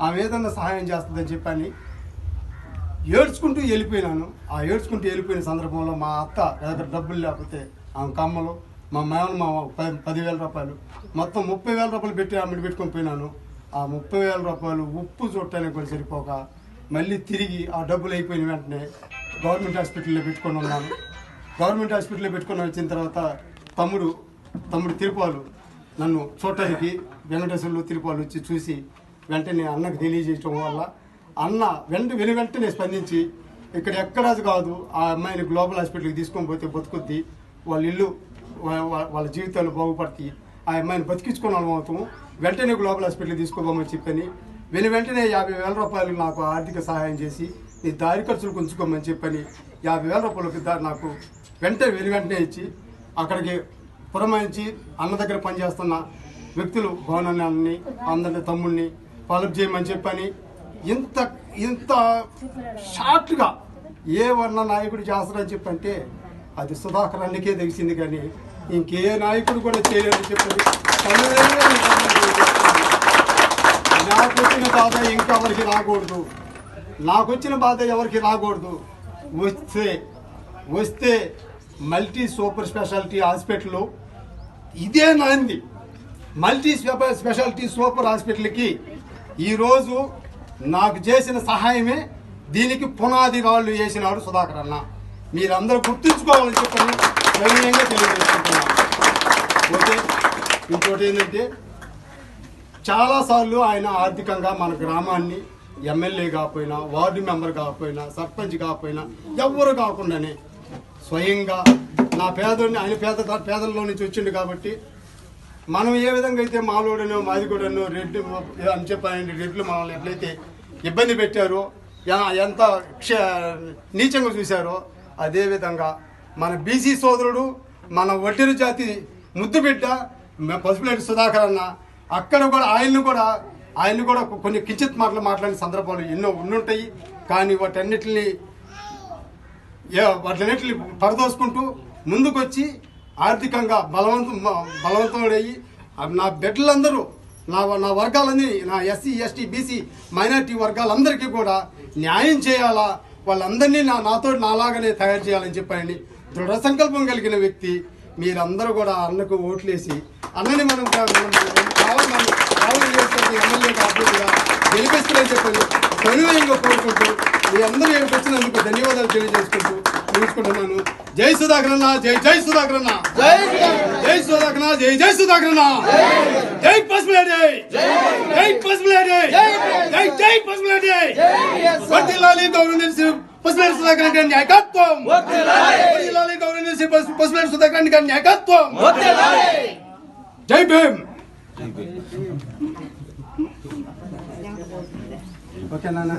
ఆమె ఏదన్నా సహాయం చేస్తుందని చెప్పని ఏడ్చుకుంటూ వెళ్ళిపోయినాను. ఆ ఏడ్చుకుంటూ వెళ్ళిపోయిన సందర్భంలో మా అత్త దగ్గర డబ్బులు లేకపోతే ఆమె కమ్మలు, మా మేనమామ 10,000 రూపాయలు, మొత్తం 30,000 రూపాయలు పెట్టి ఆమె పెట్టుకొని పోయినాను. ఆ 30,000 రూపాయలు ఉప్పు చుట్టానికి కూడా సరిపోక మళ్ళీ తిరిగి ఆ డబ్బులు అయిపోయిన వెంటనే గవర్నమెంట్ హాస్పిటల్లో పెట్టుకొని ఉన్నాను. గవర్నమెంట్ హాస్పిటల్లో పెట్టుకొని వచ్చిన తర్వాత తమ్ముడు తిరుపాలు నన్ను చూడటానికి వెంకటేశ్వర్లు తిరుపాలు వచ్చి చూసి వెంటనే అన్నకు తెలియజేయటం వల్ల అన్న వెంటనే స్పందించి ఇక్కడ ఎక్కడాది కాదు, ఆ అమ్మాయిని గ్లోబల్ హాస్పిటల్కి తీసుకొని పోతే బతుకుద్ది, వాళ్ళ ఇల్లు వాళ్ళ జీవితాలు బాగుపడతాయి, ఆ అమ్మాయిని బతికించుకుని అవుతాము, వెంటనే గ్లోబల్ హాస్పిటల్కి తీసుకోమని చెప్పని వెంటనే 50,000 రూపాయలు నాకు ఆర్థిక సహాయం చేసి నీ దారి ఖర్చులు ఉంచుకోమని చెప్పని 50,000 రూపాయలు నాకు వెంటనే ఇచ్చి అక్కడికి పురమాయించి అన్న దగ్గర పనిచేస్తున్న వ్యక్తులు భవనాన్ని అందరిని తమ్ముడిని ఫాలోఅప్ చేయమని చెప్పని ఇంత షార్ట్గా ఏ వర్ణ నాయకుడు చేస్తారని చెప్పంటే అది సుధాకర్ అన్నకే తెలిసింది, కానీ ఇంకే నాయకుడు కూడా చేయలేదని చెప్పని నాకు వచ్చిన బాధ ఇంకెవరికి రాకూడదు, నాకు వచ్చిన బాధ ఎవరికి రాకూడదు. వస్తే మల్టీ సూపర్ స్పెషాలిటీ హాస్పిటల్ ఇదే నాంది. మల్టీ స్పెషాలిటీ సూపర్ హాస్పిటల్కి ఈరోజు నాకు చేసిన సహాయమే దీనికి పునాది రాళ్ళు వేసినాడు సుధాకర్ అన్న. మీరందరూ గుర్తుంచుకోవాలని చెప్పని ధైర్యంగా తెలియజేసుకుంటున్నాను. ఓకే, ఇంకోటి ఏంటంటే చాలాసార్లు ఆయన ఆర్థికంగా మన గ్రామాన్ని ఎమ్మెల్యే కాకపోయినా, వార్డు మెంబర్ కాకపోయినా, సర్పంచ్ కాకపోయినా ఎవ్వరు కాకుండానే స్వయంగా నా పేదోడిని ఆయన పేదల్లో నుంచి వచ్చిండు కాబట్టి మనం ఏ విధంగా అయితే మాలోడనో మాదిగూడనో రెడ్డి అని చెప్పారండి, రెడ్లు మనల్ని ఎట్లయితే ఇబ్బంది పెట్టారో, ఎంత నీచంగా చూశారో, అదేవిధంగా మన బీసీ సోదరుడు, మన ఒడ్డెరు జాతి ముద్దు బిడ్డ పసుపులేటి సుధాకర్ అన్న అక్కడ కూడా ఆయన్ని కూడా కొన్ని కించిత్ మాటలు మాట్లాడిన సందర్భాలు ఎన్నో ఉండుంటాయి. కానీ వాటన్నిటిని పరదోసుకుంటూ ముందుకొచ్చి ఆర్థికంగా బలవంతుడయ్యి నా బిడ్డలందరూ నా వర్గాలన్నీ, నా ఎస్సీ ఎస్టీ బీసీ మైనార్టీ వర్గాలందరికీ కూడా న్యాయం చేయాలా, వాళ్ళందరినీ నాతో నాలాగానే తయారు చేయాలని చెప్పండి దృఢ సంకల్పం కలిగిన వ్యక్తి. మీరందరూ కూడా అన్నకు ఓట్లేసి అన్నని మనం ఎమ్మెల్యేగా అభ్యర్థిగా గెలిపిస్తారని చెప్పండి కనువేయంగా కోరుకుంటూ మీ అందరూ వచ్చినందుకు ధన్యవాదాలు తెలియజేసుకుంటూ ముగించుకుంటున్నాను. జై సుధాకర్ అన్న, జై సుధాకర్ అన్న, జై సుధాకర్ అన్న, జై సుధాకర్ అన్న, జై పసుపులేటి, జై పసుపులేటి, జై పసుపులేటి. వర్ధిల్లాలి గౌరవనీయ పసుపులేటి సుధాకర్ గారి నాయకత్వం, వర్ధిల్లాలి గౌరవనీయ పసుపులేటి సుధాకర్ గారి నాయకత్వం. జై భీమ్. ఓకే నాన్న.